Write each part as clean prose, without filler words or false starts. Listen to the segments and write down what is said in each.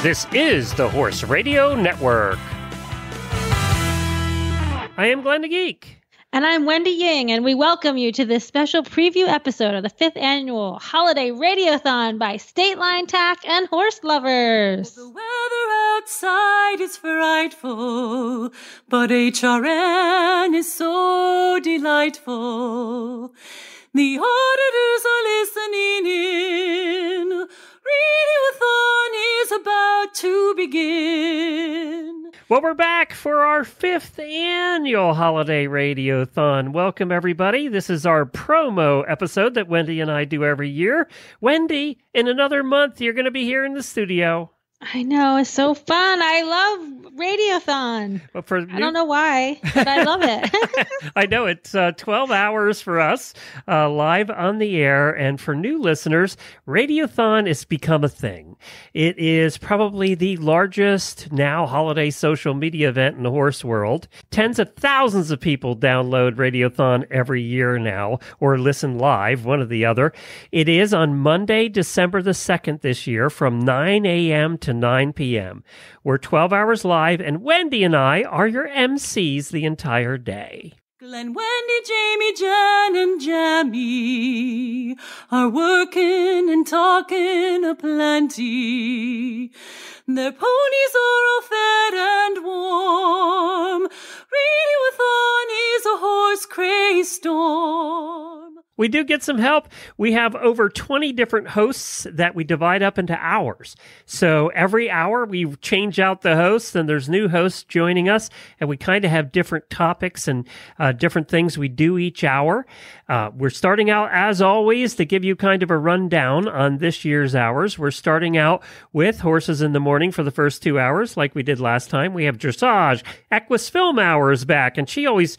This is the Horse Radio Network. I am Glenn the Geek. And I'm Wendy Ying, and we welcome you to this special preview episode of the 5th Annual Holiday Radiothon by State Line Tack and Horse Lovers. The weather outside is frightful, but HRN is so delightful. The auditors are listening in. Radiothon is about to begin. Well, we're back for our 5th Annual Holiday Radiothon. Welcome, everybody. This is our promo episode that Wendy and I do every year. Wendy, in another month, you're going to be here in the studio. I know, it's so fun. I love Radiothon. Well, I don't know why, but I love it. I know, it's 12 hours for us, live on the air. And for new listeners, Radiothon has become a thing. It is probably the largest now holiday social media event in the horse world. Tens of thousands of people download Radiothon every year now, or listen live, one or the other. It is on Monday, December the 2nd this year from 9 a.m. to 9 p.m. We're 12 hours live, and Wendy and I are your MCs the entire day. Glenn, Wendy, Jamie, Jen, and Jamie are working and talking aplenty. Their ponies are all fed and warm. Radiothon is a horse craze storm. We do get some help. We have over 20 different hosts that we divide up into hours. So every hour we change out the hosts, and there's new hosts joining us, and we kind of have different topics and different things we do each hour. We're starting out, as always, to give you kind of a rundown on this year's hours. We're starting out with Horses in the Morning for the first 2 hours, like we did last time. We have Dressage. Equus Film Hour is back, and she always...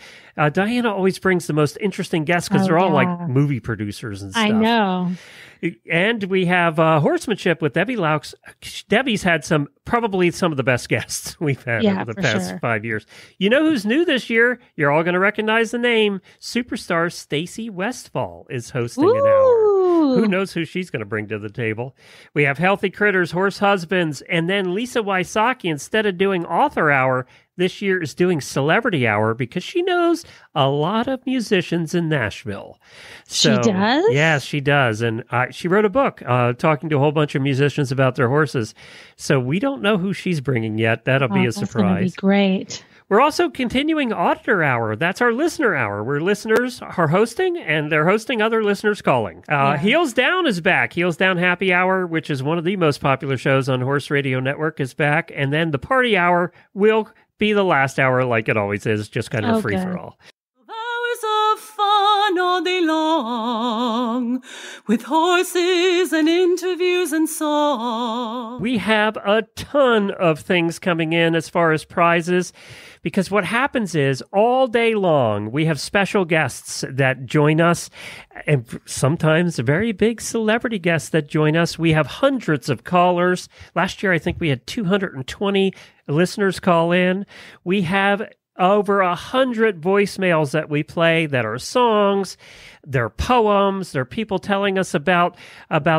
Diana always brings the most interesting guests because they're all like movie producers and stuff. I know. And we have Horsemanship with Debbie Laux. Debbie's had probably some of the best guests we've had over the past 5 years. You know who's new this year? You're all going to recognize the name. Superstar Stacy Westfall is hosting an hour. Who knows who she's going to bring to the table? We have Healthy Critters, Horse Husbands, and then Lisa Wysocki, instead of doing Author Hour, this year is doing Celebrity Hour because she knows a lot of musicians in Nashville. She does? Yes, she does. And she wrote a book talking to a whole bunch of musicians about their horses. So we don't know who she's bringing yet. That'll be a surprise. That's going to be great. We're also continuing Auditor Hour. That's our listener hour, where listeners are hosting, and they're hosting other listeners calling. Heels Down is back. Heels Down Happy Hour, which is one of the most popular shows on Horse Radio Network, is back. And then the Party Hour will be the last hour, like it always is, just kind of a free-for-all. Hours of fun all day long, with horses and interviews and songs. We have a ton of things coming in as far as prizes, because what happens is all day long we have special guests that join us, and sometimes very big celebrity guests that join us. We have hundreds of callers. Last year, I think we had 220 listeners call in. We have over 100 voicemails that we play that are songs, they're poems, they're people telling us about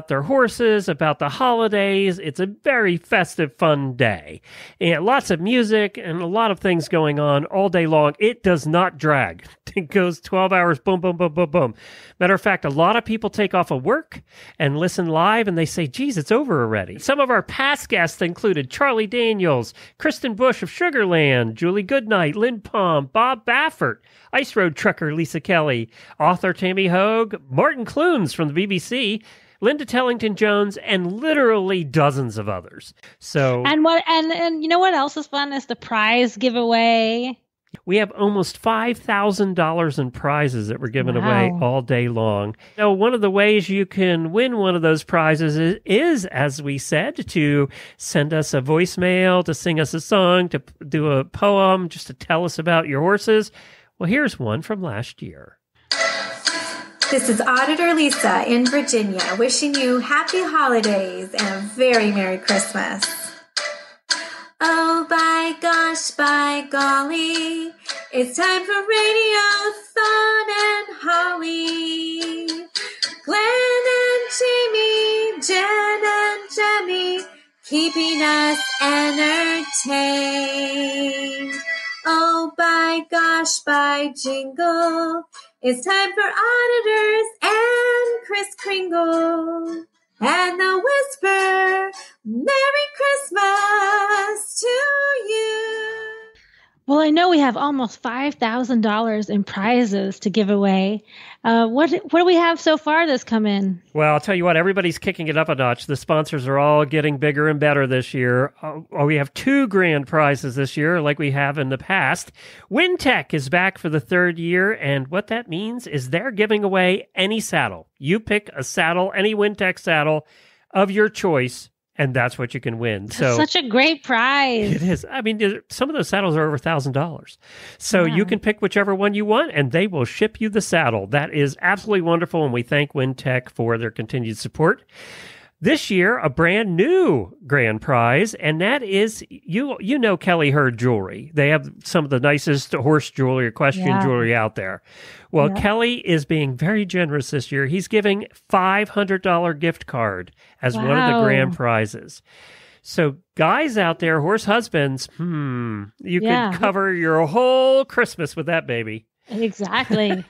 their horses, about the holidays. It's a very festive, fun day. And lots of music and a lot of things going on all day long. It does not drag. It goes 12 hours, boom, boom, boom, boom, boom. Matter of fact, a lot of people take off of work and listen live, and they say, geez, it's over already. Some of our past guests included Charlie Daniels, Kristen Bush of Sugarland, Julie Goodnight, Lynn Palm, Bob Baffert, Ice Road Trucker Lisa Kelly, author Tammy Hogue, Martin Clunes from the BBC, Linda Tellington-Jones, and literally dozens of others. So, and you know what else is fun is the prize giveaway. We have almost $5,000 in prizes that we're giving away all day long. So one of the ways you can win one of those prizes is, as we said, to send us a voicemail, to sing us a song, to do a poem, just to tell us about your horses. Well, here's one from last year. This is Auditor Lisa in Virginia, wishing you happy holidays and a very Merry Christmas. Oh, by gosh, by golly, it's time for Radiothon and Holly. Glenn and Jamie, Jen and Jenny, keeping us entertained. Oh, by gosh, by jingle, it's time for auditors and Kris Kringle. And the whisper, Merry Christmas to you. Well, I know we have almost $5,000 in prizes to give away. What do we have so far that's come in? Well, I'll tell you what, everybody's kicking it up a notch. The sponsors are all getting bigger and better this year. We have 2 grand prizes this year, like we have in the past. WinTech is back for the 3rd year, and what that means is they're giving away any saddle. You pick a saddle, any WinTech saddle of your choice, and that's what you can win. So such a great prize. It is. I mean, some of those saddles are over $1,000. So you can pick whichever one you want, and they will ship you the saddle. That is absolutely wonderful, and we thank WinTech for their continued support. This year, a brand new grand prize, and that is, you know Kelly Herd Jewelry. They have some of the nicest horse jewelry, equestrian jewelry out there. Well, Kelly is being very generous this year. He's giving $500 gift card as one of the grand prizes. So guys out there, horse husbands, you could cover your whole Christmas with that baby. Exactly.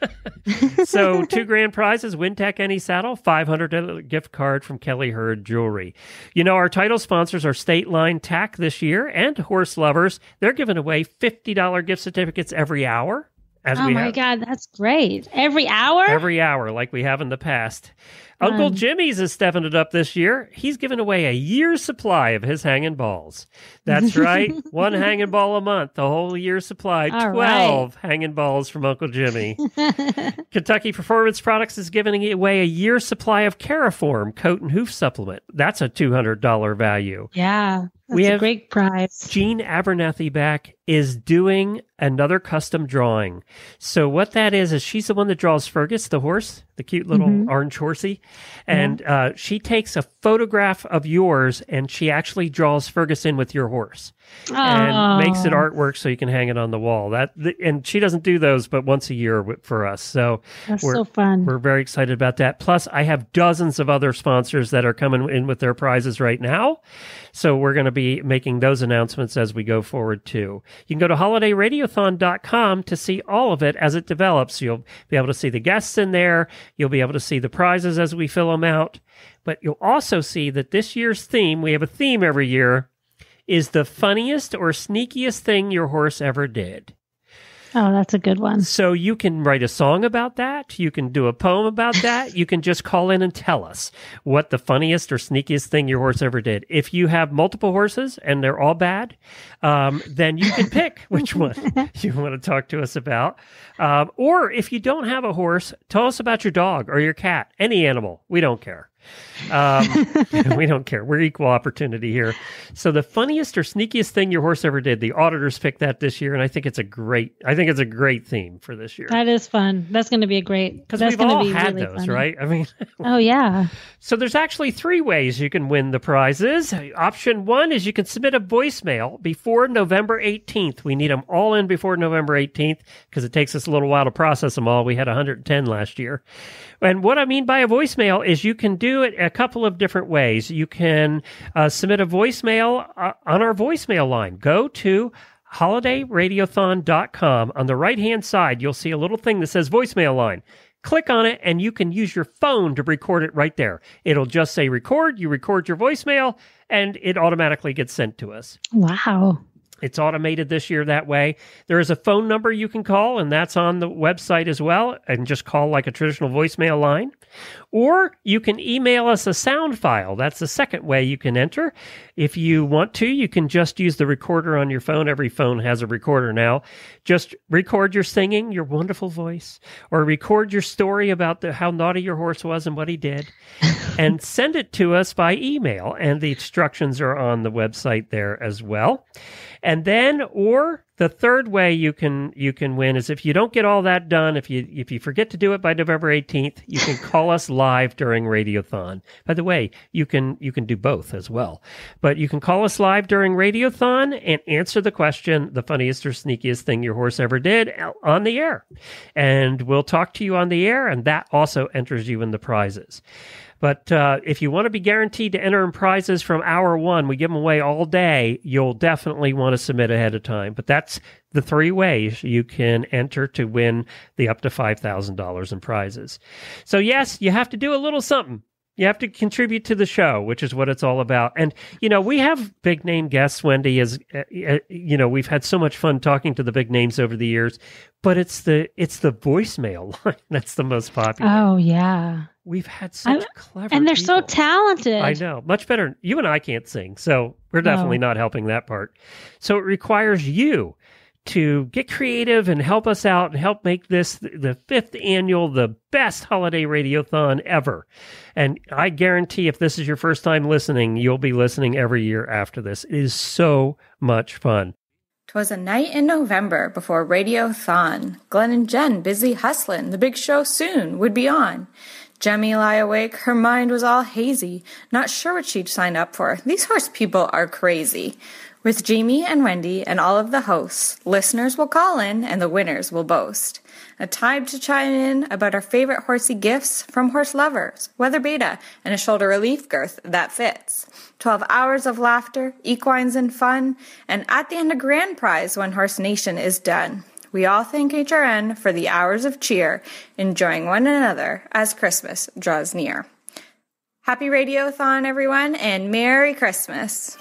So 2 grand prizes, WinTech any saddle, $500 gift card from Kelly Herd Jewelry. You know, our title sponsors are State Line Tack this year and Horse Lovers. They're giving away $50 gift certificates every hour. God, that's great. Every hour? Every hour, like we have in the past. Uncle Jimmy's is stepping it up this year. He's giving away a year's supply of his hanging balls. That's right. 1 hanging ball a month, a whole year's supply. 12 hanging balls from Uncle Jimmy. Kentucky Performance Products is giving away a year's supply of Caraform coat and hoof supplement. That's a $200 value. Yeah. That's a great prize. Jean Abernathy back is doing another custom drawing. So what that is she's the one that draws Fergus, the horse, the cute little orange horsey. And she takes a photograph of yours and she actually draws Fergus in with your horse. And makes it artwork so you can hang it on the wall. And she doesn't do those but once a year for us. So that's so fun. We're very excited about that. Plus, I have dozens of other sponsors that are coming in with their prizes right now. So we're going to be making those announcements as we go forward too. You can go to holidayradiothon.com to see all of it as it develops. You'll be able to see the guests in there. You'll be able to see the prizes as we fill them out. But you'll also see that this year's theme, we have a theme every year, is the funniest or sneakiest thing your horse ever did. Oh, that's a good one. So you can write a song about that. You can do a poem about that. You can just call in and tell us what the funniest or sneakiest thing your horse ever did. If you have multiple horses and they're all bad, then you can pick which one you want to talk to us about. Or if you don't have a horse, tell us about your dog or your cat, any animal. We don't care. We don't care. We're equal opportunity here. So the funniest or sneakiest thing your horse ever did, the auditors picked that this year, and I think it's a great theme for this year. That is fun. That's going to be a great, because we've all had really those, funny. Right? I mean, oh yeah. So there's actually 3 ways you can win the prizes. Option 1 is you can submit a voicemail before November 18th. We need them all in before November 18th because it takes us a little while to process them all. We had 110 last year. And what I mean by a voicemail is you can do it a couple of different ways. You can submit a voicemail on our voicemail line. Go to holidayradiothon.com. On the right-hand side, you'll see a little thing that says voicemail line. Click on it, and you can use your phone to record it right there. It'll just say record. You record your voicemail, and it automatically gets sent to us. Wow. It's automated this year that way. There is a phone number you can call, and that's on the website as well, and just call like a traditional voicemail line. Or you can email us a sound file. That's the second way you can enter. If you want to, you can just use the recorder on your phone. Every phone has a recorder now. Just record your singing, your wonderful voice, or record your story about how naughty your horse was and what he did, and send it to us by email. And the instructions are on the website there as well. And then, or The third way you can win is if you don't get all that done, if you forget to do it by November 18th, you can call us live during Radiothon. By the way, you can do both as well. But you can call us live during Radiothon and answer the question, the funniest or sneakiest thing your horse ever did, on the air. And we'll talk to you on the air, and that also enters you in the prizes. But if you want to be guaranteed to enter in prizes from hour one, we give them away all day, you'll definitely want to submit ahead of time. But that's the three ways you can enter to win the up to $5,000 in prizes. So yes, you have to do a little something. You have to contribute to the show, which is what it's all about. And, we have big name guests, Wendy, we've had so much fun talking to the big names over the years, but it's the voicemail line that's the most popular. Oh, yeah. We've had such clever and they're people. So talented. I know. Much better. You and I can't sing, so we're definitely not helping that part. So it requires you to get creative and help us out and help make this the 5th annual, the best holiday radiothon ever. And I guarantee if this is your first time listening, you'll be listening every year after this. It is so much fun. 'Twas a night in November before Radiothon. Glenn and Jen busy hustlin', the big show soon would be on. Jemmy lie awake, her mind was all hazy, not sure what she'd sign up for. These horse people are crazy. With Jamie and Wendy and all of the hosts, listeners will call in and the winners will boast. A time to chime in about our favorite horsey gifts from horse lovers, weather beta, and a shoulder relief girth that fits. 12 hours of laughter, equines and fun, and at the end a grand prize when Horse Nation is done. We all thank HRN for the hours of cheer, enjoying one another as Christmas draws near. Happy Radiothon, everyone, and Merry Christmas.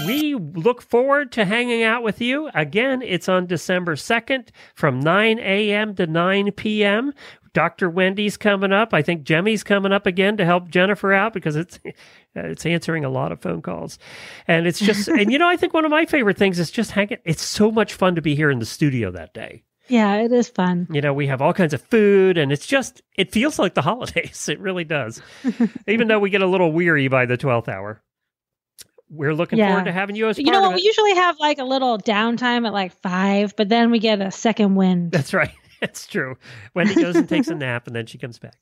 We look forward to hanging out with you. Again, it's on December 2nd from 9 a.m. to 9 p.m. Dr. Wendy's coming up. I think Jemmy's coming up again to help Jennifer out because it's answering a lot of phone calls. And it's just, and I think one of my favorite things is just hanging. It's so much fun to be here in the studio that day. Yeah, it is fun. We have all kinds of food and it feels like the holidays. It really does. Even though we get a little weary by the 12th hour. We're looking forward to having you as part of it. We usually have like a little downtime at 5, but then we get a second wind. That's right. That's true. Wendy goes and takes a nap and then she comes back.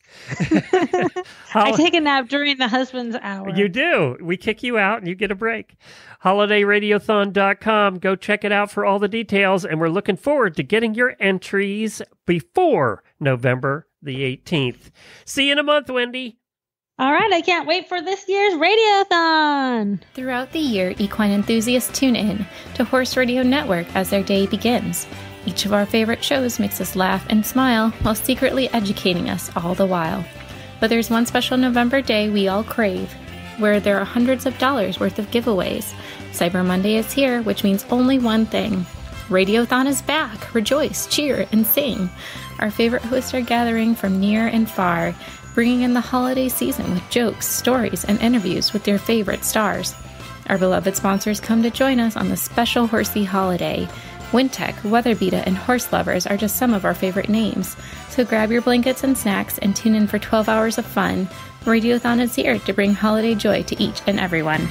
I take a nap during the husband's hour. You do. We kick you out and you get a break. HolidayRadiothon.com. Go check it out for all the details. And we're looking forward to getting your entries before November the 18th. See you in a month, Wendy. All right, I can't wait for this year's Radiothon. Throughout the year, equine enthusiasts tune in to Horse Radio Network as their day begins. Each of our favorite shows makes us laugh and smile while secretly educating us all the while. But there's one special November day we all crave, where there are hundreds of dollars worth of giveaways. Cyber Monday is here, which means only one thing. Radiothon is back. Rejoice, cheer, and sing. Our favorite hosts are gathering from near and far, bringing in the holiday season with jokes, stories, and interviews with their favorite stars. Our beloved sponsors come to join us on the special horsey holiday. Wintech, Weather Beta, and Horse Lovers are just some of our favorite names. So grab your blankets and snacks and tune in for 12 hours of fun. Radiothon is here to bring holiday joy to each and everyone.